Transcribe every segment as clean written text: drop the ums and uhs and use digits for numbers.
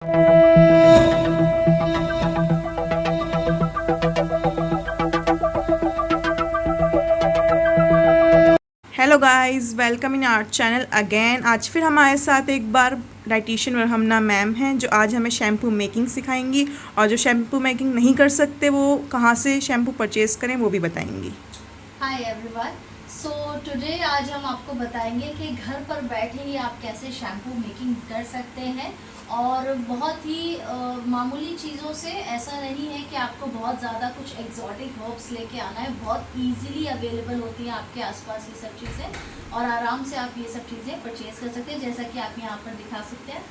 Hello guys, welcome in our channel again. आज फिर हमारे साथ एक बार डाइटिशियन वरहमना मैम हैं जो आज हमें शैम्पू मेकिंग सिखाएंगी और जो शैम्पू मेकिंग नहीं कर सकते वो कहाँ से शैम्पू परचेज़ करें वो भी बताएंगी। हाय एवरीवन, सो टुडे आज हम आपको बताएंगे कि घर पर बैठे ही आप कैसे शैम्पू मेकिंग कर सकते हैं और बहुत ही मामूली चीज़ों से। ऐसा नहीं है कि आपको बहुत ज़्यादा कुछ एक्जॉटिक हर्ब्स लेके आना है, बहुत इजीली अवेलेबल होती हैं आपके आसपास ये सब चीज़ें और आराम से आप ये सब चीज़ें परचेज़ कर सकते हैं। जैसा कि आप यहाँ पर दिखा सकते हैं,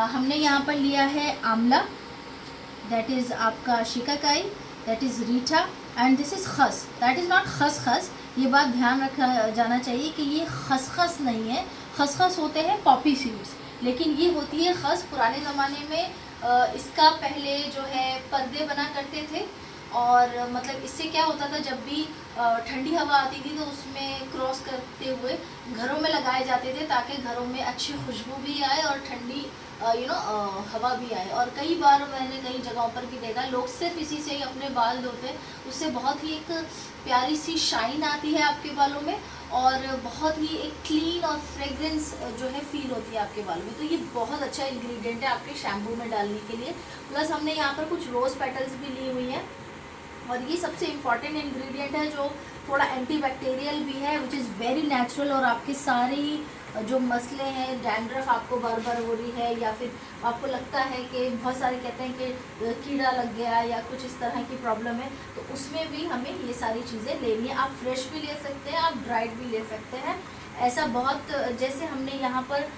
हमने यहाँ पर लिया है आंवला, दैट इज़ आपका shikakai, that is reetha and this is khus, that is not khaskhas. ये बात ध्यान रखा जाना चाहिए कि ये खसखस नहीं है। खसखस होते हैं पॉपी सीड्स, लेकिन ये होती है खस। पुराने ज़माने में इसका पहले जो है पर्दे बना करते थे और मतलब इससे क्या होता था, जब भी ठंडी हवा आती थी तो उसमें क्रॉस करते हुए घरों में लगाए जाते थे ताकि घरों में अच्छी खुशबू भी आए और ठंडी हवा भी आए। और कई बार मैंने कई जगहों पर भी देखा लोग सिर्फ इसी से ही अपने बाल धोते हैं, उससे बहुत ही एक प्यारी सी शाइन आती है आपके बालों में और बहुत ही एक क्लीन और फ्रेग्रेंस जो है फील होती है आपके बालों में। तो ये बहुत अच्छा इंग्रेडिएंट है आपके शैम्पू में डालने के लिए। प्लस हमने यहाँ पर कुछ रोज़ पेटल्स भी ली हुई हैं और ये सबसे इम्पॉर्टेंट इंग्रेडिएंट है जो थोड़ा एंटीबैक्टीरियल भी है, विच इज़ वेरी नेचुरल। और आपके सारे ही जो मसले हैं, डैंड्रफ आपको बार बार हो रही है या फिर आपको लगता है कि बहुत सारे कहते हैं कि कीड़ा लग गया या कुछ इस तरह की प्रॉब्लम है, तो उसमें भी हमें ये सारी चीज़ें लेनी है। आप फ्रेश भी ले सकते हैं, आप ड्राइड भी ले सकते हैं। ऐसा बहुत, जैसे हमने यहाँ पर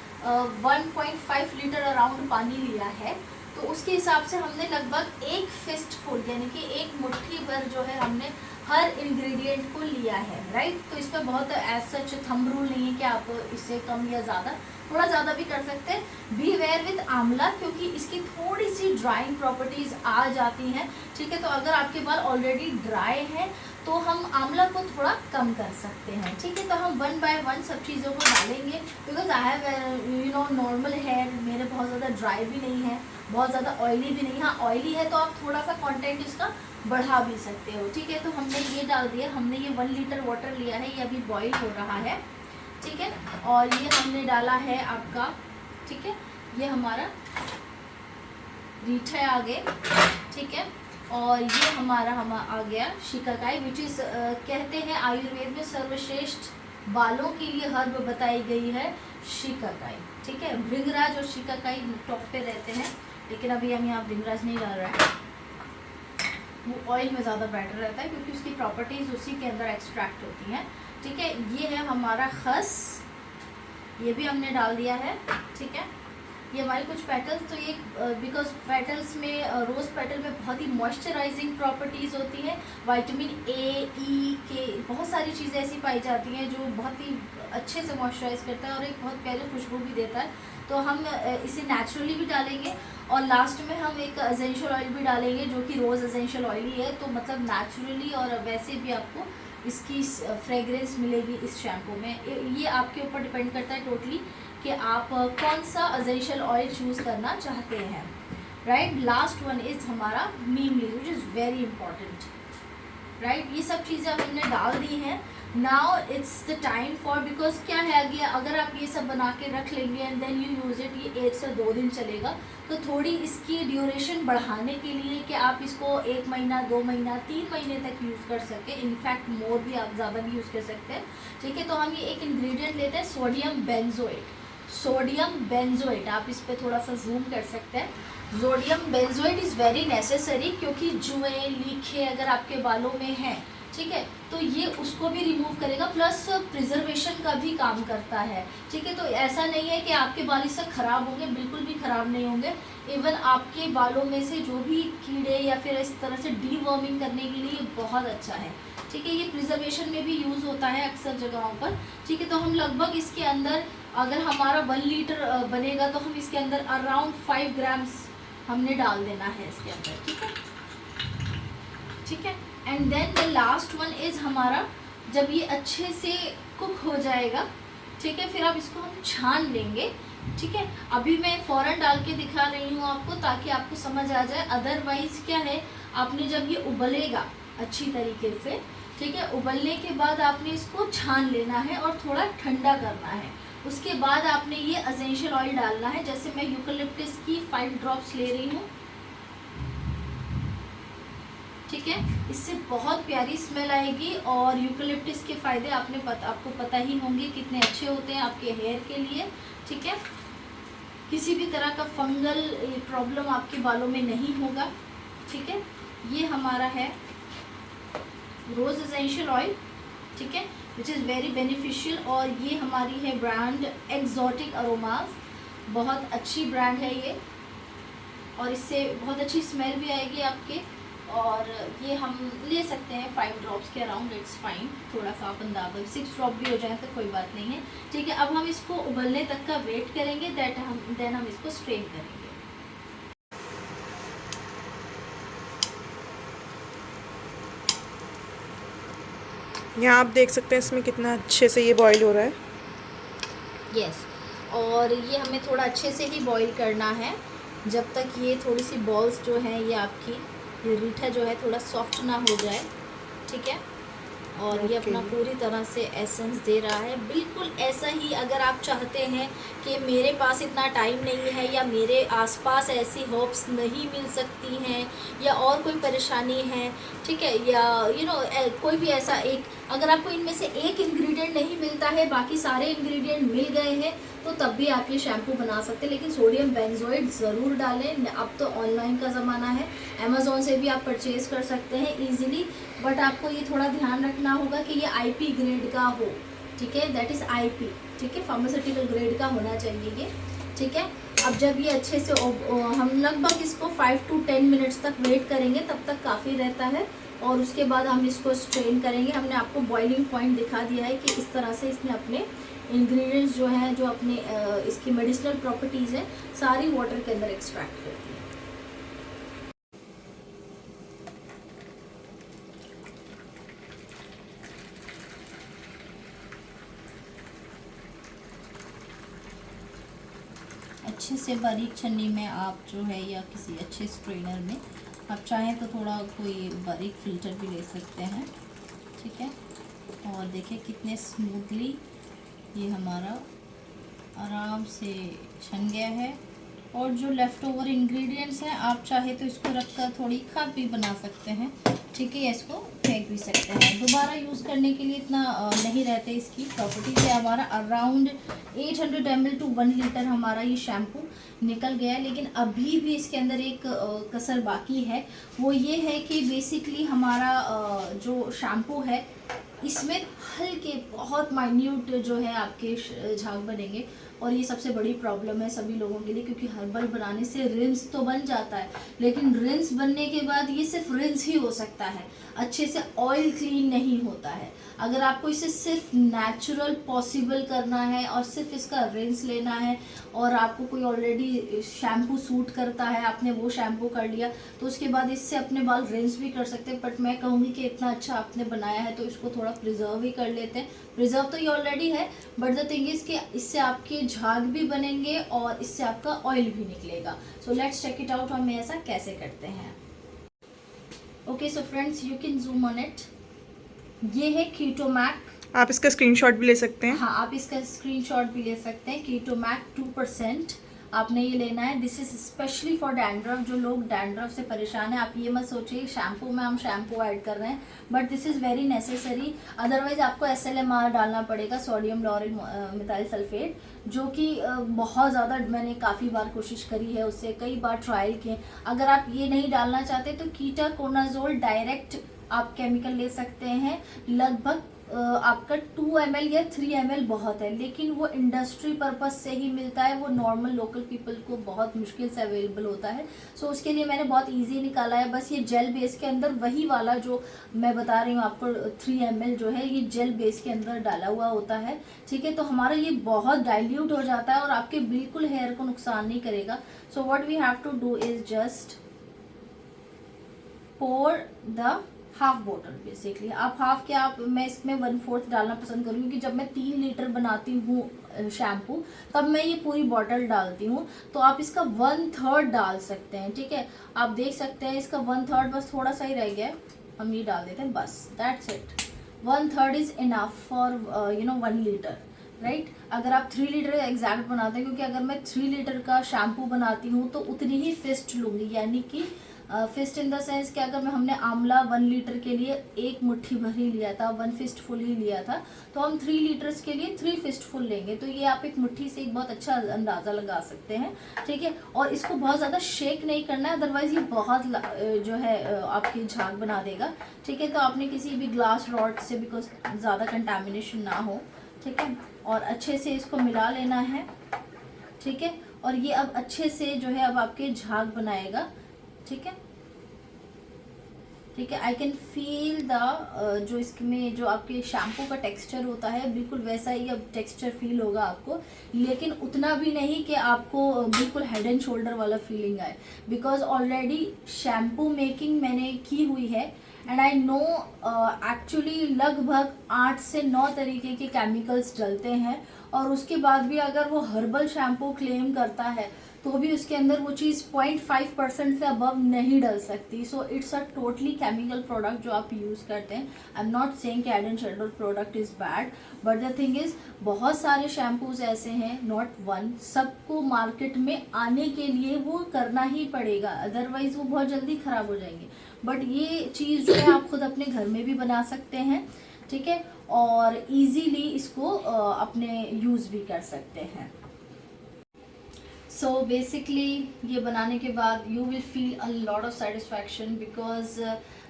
1.5 लीटर अराउंड पानी लिया है, तो उसके हिसाब से हमने लगभग एक फिस्ट फुल यानी कि एक मुट्ठी भर जो है हमने हर इंग्रेडिएंट को लिया है, राइट। तो इसमें बहुत एज सच थंब रूल नहीं है कि आप इससे कम या ज़्यादा, थोड़ा ज़्यादा भी कर सकते हैं। बी वेयर विथ आंवला, क्योंकि इसकी थोड़ी सी ड्राइंग प्रॉपर्टीज़ आ जाती हैं, ठीक है। तो अगर आपके बाल ऑलरेडी ड्राई हैं तो हम आंवला को थोड़ा कम कर सकते हैं, ठीक है। तो हम 1 बाय 1 सब चीज़ों को डालेंगे, because I have normal hair, मेरे बहुत ज़्यादा ड्राई भी नहीं है, बहुत ज़्यादा ऑयली भी नहीं। हाँ, ऑयली है तो आप थोड़ा सा कंटेंट इसका बढ़ा भी सकते हो, ठीक है। तो हमने ये डाल दिया, हमने ये 1 लीटर वाटर लिया है, ये अभी बॉईल हो रहा है, ठीक है। और ये हमने डाला है आपका, ठीक है, ये हमारा रीठा आगे, ठीक है। और ये हमारा आ गया शिकाकाई, विच इज़ कहते हैं आयुर्वेद में सर्वश्रेष्ठ बालों के लिए हर्ब बताई गई है शिकाकाई, ठीक है। भृंगराज और शिकाकाई टॉप पे रहते हैं, लेकिन अभी हम यहाँ भृंगराज नहीं डाल रहे हैं, वो ऑयल में ज़्यादा बेटर रहता है क्योंकि उसकी प्रॉपर्टीज़ उसी के अंदर एक्सट्रैक्ट होती हैं, ठीक है। ये है हमारा खस, ये भी हमने डाल दिया है, ठीक है। ये हमारे कुछ पेटल्स, तो ये बिकॉज पेटल्स में रोज़ पेटल में बहुत ही मॉइस्चराइजिंग प्रॉपर्टीज़ होती हैं, विटामिन ए, ई, के, बहुत सारी चीज़ें ऐसी पाई जाती हैं जो बहुत ही अच्छे से मॉइस्चराइज करता है और एक बहुत प्यारी खुशबू भी देता है। तो हम इसे नेचुरली भी डालेंगे और लास्ट में हम एक एसेंशियल ऑयल भी डालेंगे जो कि रोज़ एसेंशियल ऑयल ही है। तो मतलब नेचुरली और वैसे भी आपको इसकी फ्रेगरेंस मिलेगी इस शैम्पू में। ये आपके ऊपर डिपेंड करता है टोटली कि आप कौन सा एसेंशियल ऑयल चूज़ करना चाहते हैं, राइट। लास्ट वन इज़ हमारा neem leaf, which is very important, right. ये सब चीज़ें हमने डाल दी हैं। Now it's the time for, because क्या है आगे अगर आप ये सब बना के रख लेंगे and then you use it, ये 1 से 2 दिन चलेगा, तो थोड़ी इसकी ड्यूरेशन बढ़ाने के लिए कि आप इसको 1 महीना, 2 महीना, 3 महीने तक यूज़ कर सकें, इनफैक्ट मोर भी, आप ज़्यादा भी यूज़ कर सकते हैं, ठीक है। तो हम ये एक इंग्रेडिएंट लेते हैं, सोडियम बेंजोएट। सोडियम बेंजोएट, आप इस पर थोड़ा सा जूम कर सकते हैं। Sodium benzoate is very necessary, क्योंकि जुएँ, लीखे अगर आपके बालों में हैं, ठीक है, तो ये उसको भी रिमूव करेगा, प्लस प्रिजर्वेशन का भी काम करता है, ठीक है। तो ऐसा नहीं है कि आपके बाल इससे ख़राब होंगे, बिल्कुल भी ख़राब नहीं होंगे। इवन आपके बालों में से जो भी कीड़े या फिर इस तरह से डीवर्मिंग करने के लिए ये बहुत अच्छा है, ठीक है। ये प्रिजर्वेशन में भी यूज़ होता है अक्सर जगहों पर, ठीक है। तो हम लगभग इसके अंदर, अगर हमारा 1 लीटर बनेगा तो हम इसके अंदर अराउंड 5 ग्राम्स हमने डाल देना है इसके अंदर, ठीक है, ठीक है। And then the last one is हमारा, जब ये अच्छे से कुक हो जाएगा, ठीक है, फिर आप इसको हम छान लेंगे ठीक है, अभी मैं फ़ौरन डाल के दिखा रही हूँ आपको ताकि आपको समझ आ जाए। अदरवाइज़ क्या है, आपने जब ये उबलेगा अच्छी तरीके से, ठीक है, उबलने के बाद आपने इसको छान लेना है और थोड़ा ठंडा करना है। उसके बाद आपने ये एसेंशियल ऑयल डालना है। जैसे मैं यूकलिप्टस की 5 ड्रॉप्स ले रही हूँ, ठीक है, इससे बहुत प्यारी स्मेल आएगी। और यूकलिप्टस के फ़ायदे आपको पता ही होंगे कितने अच्छे होते हैं आपके हेयर के लिए, ठीक है। किसी भी तरह का फंगल प्रॉब्लम आपके बालों में नहीं होगा, ठीक है। ये हमारा है रोज़ एसेंशियल ऑयल, ठीक है, विच इज़ वेरी बेनिफिशियल। और ये हमारी है ब्रांड एक्सोटिक अरोमास, बहुत अच्छी ब्रांड है ये, और इससे बहुत अच्छी स्मेल भी आएगी आपके। और ये हम ले सकते हैं 5 ड्रॉप्स के अराउंड, इट्स फाइन। थोड़ा सा आप अंदाज़ा 6 ड्रॉप भी हो जाए तो कोई बात नहीं है, ठीक है। अब हम इसको उबलने तक का वेट करेंगे, देन हम इसको स्ट्रेन करेंगे। यहाँ आप देख सकते हैं इसमें कितना अच्छे से ये बॉईल हो रहा है। यस, और ये हमें थोड़ा अच्छे से ही बॉईल करना है जब तक ये थोड़ी सी बॉल्स जो हैं ये आपकी ये रीठा जो है थोड़ा सॉफ्ट ना हो जाए, ठीक है। और ये अपना पूरी तरह से एसेंस दे रहा है, बिल्कुल ऐसा ही। अगर आप चाहते हैं कि मेरे पास इतना टाइम नहीं है या मेरे आसपास ऐसी हर्ब्स नहीं मिल सकती हैं या और कोई परेशानी है, ठीक है, या कोई भी ऐसा एक, अगर आपको इनमें से एक इंग्रेडिएंट नहीं मिलता है, बाकी सारे इंग्रेडिएंट मिल गए हैं, तो तब भी आप ये शैम्पू बना सकते हैं। लेकिन सोडियम बेंजोएट ज़रूर डालें। अब तो ऑनलाइन का ज़माना है, अमेज़ोन से भी आप परचेज़ कर सकते हैं ईजिली, बट आपको ये थोड़ा ध्यान रखना होगा कि ये आईपी ग्रेड का हो, ठीक है, दैट इज़ आईपी, ठीक है, फार्मास्यूटिकल ग्रेड का होना चाहिए ये, ठीक है। अब जब ये अच्छे से हम लगभग इसको 5 to 10 मिनट्स तक वेट करेंगे, तब तक काफ़ी रहता है। और उसके बाद हम इसको स्ट्रेन करेंगे। हमने आपको बॉइलिंग पॉइंट दिखा दिया है कि इस तरह से इसने अपने इंग्रेडिएंट्स जो हैं, जो अपने इसकी मेडिसिनल प्रॉपर्टीज़ हैं, सारी वाटर के अंदर एक्सट्रैक्ट करती है। अच्छे से बारीक छन्नी में आप जो है, या किसी अच्छे स्ट्रेनर में आप चाहें तो थोड़ा कोई बारीक फ़िल्टर भी ले सकते हैं, ठीक है। और देखिए कितने स्मूथली ये हमारा आराम से छन गया है। और जो लेफ़्ट ओवर इंग्रेडिएंट्स हैं, आप चाहे तो इसको रखकर थोड़ी खाद भी बना सकते हैं, ठीक है, इसको फेंक भी सकते हैं। दोबारा यूज़ करने के लिए इतना नहीं रहते इसकी प्रॉपर्टीज है। हमारा अराउंड 800 ml to 1 लीटर हमारा ये शैम्पू निकल गया है। लेकिन अभी भी इसके अंदर एक कसर बाकी है, वो ये है कि बेसिकली हमारा जो शैम्पू है, इसमें हल्के बहुत माइन्यूट जो है आपके झाग बनेंगे। और ये सबसे बड़ी प्रॉब्लम है सभी लोगों के लिए, क्योंकि हर्बल बनाने से रिंस तो बन जाता है, लेकिन रिंस बनने के बाद ये सिर्फ रिंस ही हो सकता है, अच्छे से ऑयल क्लीन नहीं होता है। अगर आपको इसे सिर्फ नेचुरल पॉसिबल करना है और सिर्फ इसका रिंस लेना है, और आपको कोई ऑलरेडी शैम्पू सूट करता है, आपने वो शैम्पू कर लिया, तो उसके बाद इससे अपने बाल रिंस भी कर सकते हैं। बट मैं कहूँगी कि इतना अच्छा आपने बनाया है तो इसको थोड़ा प्रिजर्व ही कर लेते हैं। प्रिजर्व तो ये ऑलरेडी है, बट द थिंग इज़ कि इससे आपके झाग भी बनेंगे और इससे आपका ऑयल भी निकलेगा। So let's check it out, हम ऐसा कैसे करते हैं। Okay so friends, you can zoom on it. ये है कीटोमैक, आप इसका स्क्रीनशॉट भी ले सकते हैं। हाँ, आप इसका स्क्रीनशॉट भी ले सकते हैं। कीटोमैक 2% आपने ये लेना है। This is specially for dandruff, जो लोग डैंड्रफ से परेशान है। आप ये मत सोचिए शैम्पू में हम शैम्पू ऐड कर रहे हैं, but this is very necessary. Otherwise आपको SLMR डालना पड़ेगा, सोडियम लॉरिल मिथाइल सल्फेट, जो कि बहुत ज़्यादा, मैंने काफ़ी बार कोशिश करी है उससे, कई बार ट्रायल किए। अगर आप ये नहीं डालना चाहते तो कीटाकोनाजोल डायरेक्ट आप केमिकल ले सकते हैं। लगभग आपका 2 ml या 3 ml बहुत है, लेकिन वो इंडस्ट्री पर्पस से ही मिलता है, वो नॉर्मल लोकल पीपल को बहुत मुश्किल से अवेलेबल होता है। सो उसके लिए मैंने बहुत इजी निकाला है। बस ये जेल बेस के अंदर वही वाला जो मैं बता रही हूँ आपको 3 ml जो है, ये जेल बेस के अंदर डाला हुआ होता है, ठीक है। तो हमारा ये बहुत डाइल्यूट हो जाता है और आपके बिल्कुल हेयर को नुकसान नहीं करेगा। So what we have to do is just pour the half bottle basically. आप हाफ क्या, आप मैं इसमें 1/4 डालना पसंद करूँगी क्योंकि जब मैं 3 लीटर बनाती हूँ शैम्पू तब मैं ये पूरी बॉटल डालती हूँ। तो आप इसका 1/3 डाल सकते हैं, ठीक है। आप देख सकते हैं इसका 1/3 बस थोड़ा सा ही रह गया है, हम ये डाल देते हैं बस, that's it. 1/3 is enough for 1 litre, right. अगर आप 3 लीटर एग्जैक्ट बनाते हैं, क्योंकि अगर मैं 3 लीटर का शैम्पू बनाती हूँ तो उतनी ही फिस्ट लूँगी, यानी कि फिस्ट इन द सेंस कि अगर मैं हमने आंवला 1 लीटर के लिए 1 मुट्ठी भर ही लिया था, 1 फिस्ट फुल ही लिया था, तो हम 3 लीटर्स के लिए 3 फिस्ट फुल लेंगे। तो ये आप एक मुट्ठी से एक बहुत अच्छा अंदाज़ा लगा सकते हैं, ठीक है। और इसको बहुत ज़्यादा शेक नहीं करना है, अदरवाइज़ ये बहुत जो है आपकी झाग बना देगा, ठीक है। तो आपने किसी भी ग्लास रॉड से, बिकॉज ज़्यादा कंटामिनेशन ना हो, ठीक है, और अच्छे से इसको मिला लेना है, ठीक है। और ये अब अच्छे से जो है अब आपके झाग बनाएगा, ठीक है, ठीक है। आई कैन फील द जो इसमें जो आपके शैम्पू का टेक्सचर होता है बिल्कुल वैसा ही अब टेक्सचर फील होगा आपको, लेकिन उतना भी नहीं कि आपको बिल्कुल हेड एंड शोल्डर वाला फीलिंग आए, बिकॉज ऑलरेडी शैम्पू मेकिंग मैंने की हुई है एंड आई नो एक्चुअली लगभग 8 से 9 तरीके के केमिकल्स डलते हैं, और उसके बाद भी अगर वो हर्बल शैम्पू क्लेम करता है तो भी उसके अंदर वो चीज़ 0.5% से अबव नहीं डल सकती। So it's a totally chemical product जो आप यूज़ करते हैं। आई एम नॉट सेइंग कि head and shoulder product is bad, but the thing is बहुत सारे शैम्पूज ऐसे हैं, नॉट वन, सबको मार्केट में आने के लिए वो करना ही पड़ेगा, अदरवाइज वो बहुत जल्दी ख़राब हो जाएंगे। बट ये चीज़ जो है आप खुद अपने घर में भी बना सकते हैं, ठीक है, और इजीली इसको अपने यूज़ भी कर सकते हैं। सो बेसिकली ये बनाने के बाद you will feel a lot of satisfaction, because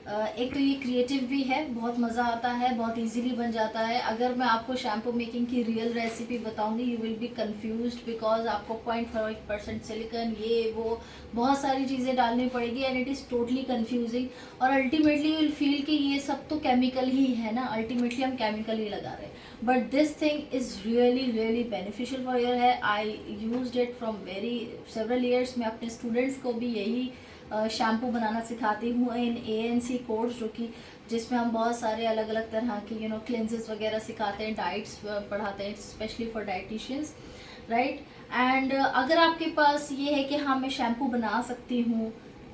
एक तो ये क्रिएटिव भी है, बहुत मज़ा आता है, बहुत इजीली बन जाता है। अगर मैं आपको शैम्पू मेकिंग की रियल रेसिपी बताऊंगी you will be confused, because आपको 0.5% सिलिकॉन ये वो बहुत सारी चीज़ें डालनी पड़ेगी and it is totally confusing, और अल्टीमेटली यू विल फील कि ये सब तो केमिकल ही है ना, अल्टीमेटली हम केमिकल ही लगा रहे हैं। But this thing is really beneficial for your hair. I used it from very several years. मैं अपने स्टूडेंट्स को भी यही शैम्पू बनाना सिखाती हूँ इन ANC कोर्स, जो कि जिसमें हम बहुत सारे अलग अलग तरह की क्लेंसेस वगैरह सिखाते हैं, डाइट्स पढ़ाते हैं, specially for dieticians, right. And अगर आपके पास ये है कि हाँ मैं शैम्पू बना सकती हूँ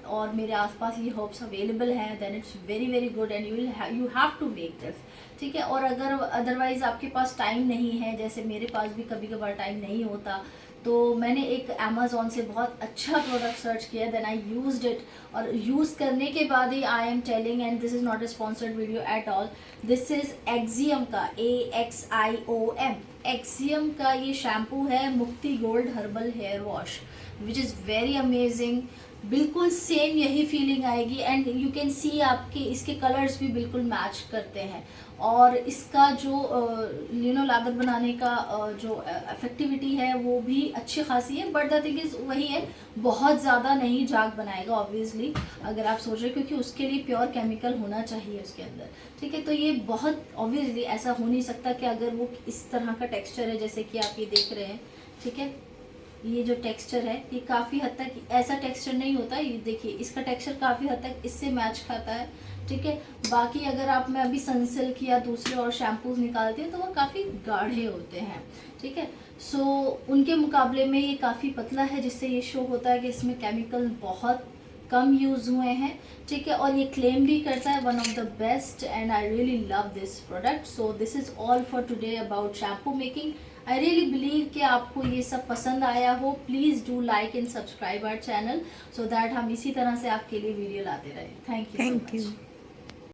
और मेरे आसपास ये हर्ब्स अवेलेबल हैं, then it's very good and you have to make this, ठीक है। और अगर अदरवाइज़ आपके पास टाइम नहीं है, जैसे मेरे पास भी कभी कभार टाइम नहीं होता, तो मैंने एक अमेज़ॉन से बहुत अच्छा प्रोडक्ट सर्च किया, देन आई यूज्ड इट, और यूज़ करने के बाद ही I am telling, and this is not a sponsored video at all, this is Axiom का AXIOM एक्सियम का ये शैम्पू है, Mukti gold herbal hair wash, which is very amazing. बिल्कुल सेम यही फीलिंग आएगी, एंड यू कैन सी आपके इसके colours भी बिल्कुल मैच करते हैं, और इसका जो लागत बनाने का जो इफेक्टिविटी है वो भी अच्छी खासी है। बट द थिंग इज़ वही है, बहुत ज़्यादा नहीं झाग बनाएगा ऑब्वियसली, अगर आप सोच रहे, क्योंकि उसके लिए प्योर केमिकल होना चाहिए उसके अंदर, ठीक है। तो ये बहुत ऑब्वियसली ऐसा हो नहीं सकता कि अगर वो इस तरह का टेक्स्चर है जैसे कि आप ये देख रहे हैं, ठीक है, ये जो टेक्सचर है ये काफ़ी हद तक ऐसा टेक्सचर नहीं होता, ये देखिए इसका टेक्सचर काफ़ी हद तक इससे मैच खाता है, ठीक है। बाकी अगर आप मैं अभी सनसिल्क या दूसरे और शैम्पूज निकालती हूँ तो वो काफ़ी गाढ़े होते हैं, ठीक है। सो उनके मुकाबले में ये काफ़ी पतला है, जिससे ये शो होता है कि इसमें केमिकल बहुत कम यूज़ हुए हैं, ठीक है। और ये क्लेम भी करता है one of the best, and I really love this product. So this is all for today about shampoo making. I really believe कि आपको ये सब पसंद आया हो। Please do like and subscribe our channel so that हम इसी तरह से आपके लिए वीडियो लाते रहें। Thank you.